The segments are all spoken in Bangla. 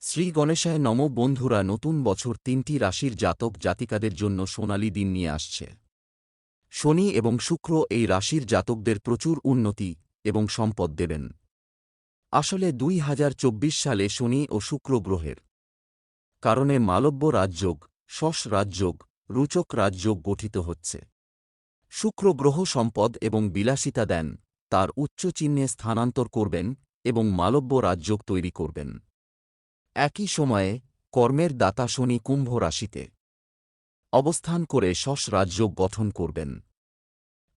শ্রী গণেশায় নম বন্ধুরা, নতুন বছর তিনটি রাশির জাতক জাতিকাদের জন্য সোনালী দিন নিয়ে আসছে। শনি এবং শুক্র এই রাশির জাতকদের প্রচুর উন্নতি এবং সম্পদ দেবেন। আসলে 2024 সালে শনি ও শুক্র গ্রহের কারণে মালব্য রাজযোগ, শশ রাজযোগ, রুচক রাজযোগ গঠিত হচ্ছে। শুক্র গ্রহ সম্পদ এবং বিলাসিতা দেন, তার উচ্চ চিহ্নে স্থানান্তর করবেন এবং মালব্য রাজযোগ তৈরি করবেন। একই সময়ে কর্মের দাতা শনি কুম্ভ রাশিতে অবস্থান করে শশ রাজযোগ গঠন করবেন।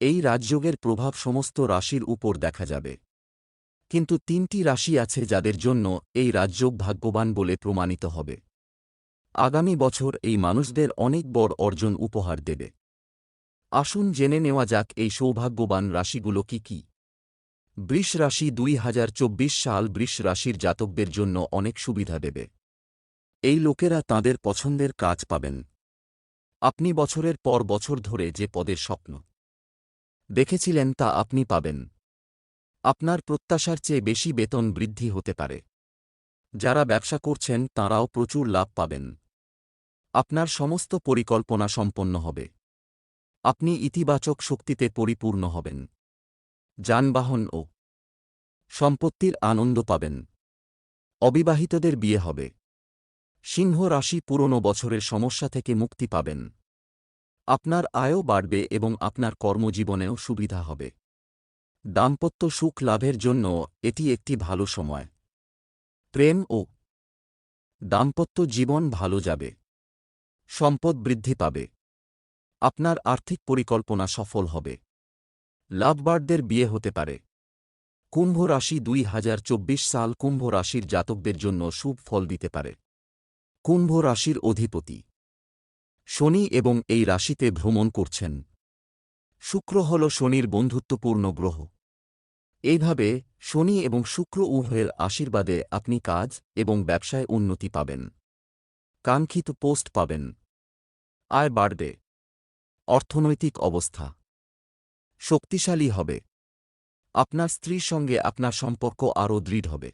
এই রাজযোগের প্রভাব সমস্ত রাশির উপর দেখা যাবে, কিন্তু তিনটি রাশি আছে যাদের জন্য এই রাজযোগ ভাগ্যবান বলে প্রমাণিত হবে। আগামী বছর এই মানুষদের অনেক বড় অর্জন উপহার দেবে। আসুন জেনে নেওয়া যাক এই সৌভাগ্যবান রাশিগুলো কি কি। বৃষ রাশি 2024 সাল বৃষ রাশির জাতকদের জন্য অনেক সুবিধা দেবে। এই লোকেরা তাঁদের পছন্দের কাজ পাবেন। আপনি বছরের পর বছর ধরে যে পদের স্বপ্ন দেখেছিলেন তা আপনি পাবেন। আপনার প্রত্যাশার চেয়ে বেশি বেতন বৃদ্ধি হতে পারে। যারা ব্যবসা করছেন তাঁরাও প্রচুর লাভ পাবেন। আপনার সমস্ত পরিকল্পনা সম্পন্ন হবে। আপনি ইতিবাচক শক্তিতে পরিপূর্ণ হবেন। যানবাহন ও সম্পত্তির আনন্দ পাবেন। অবিবাহিতদের বিয়ে হবে। সিংহ রাশি পুরনো বছরের সমস্যা থেকে মুক্তি পাবেন। আপনার আয়ও বাড়বে এবং আপনার কর্মজীবনেও সুবিধা হবে। দাম্পত্য সুখ লাভের জন্য এটি একটি ভালো সময়। প্রেম ও দাম্পত্য জীবন ভালো যাবে। সম্পদ বৃদ্ধি পাবে। আপনার আর্থিক পরিকল্পনা সফল হবে। লাভবার্ডদের বিয়ে হতে পারে। কুম্ভ রাশি 2024 সাল কুম্ভ রাশির জাতকদের জন্য শুভ ফল দিতে পারে। কুম্ভ রাশির অধিপতি শনি এবং এই রাশিতে ভ্রমণ করছেন। শুক্র হল শনির বন্ধুত্বপূর্ণ গ্রহ। এইভাবে শনি এবং শুক্র উভয়ের আশীর্বাদে আপনি কাজ এবং ব্যবসায় উন্নতি পাবেন। কাঙ্ক্ষিত পোস্ট পাবেন। আয় বাড়বে। অর্থনৈতিক অবস্থা শক্তিশালী হবে। আপনার স্ত্রীর সঙ্গে আপনার সম্পর্ক আরও দৃঢ় হবে।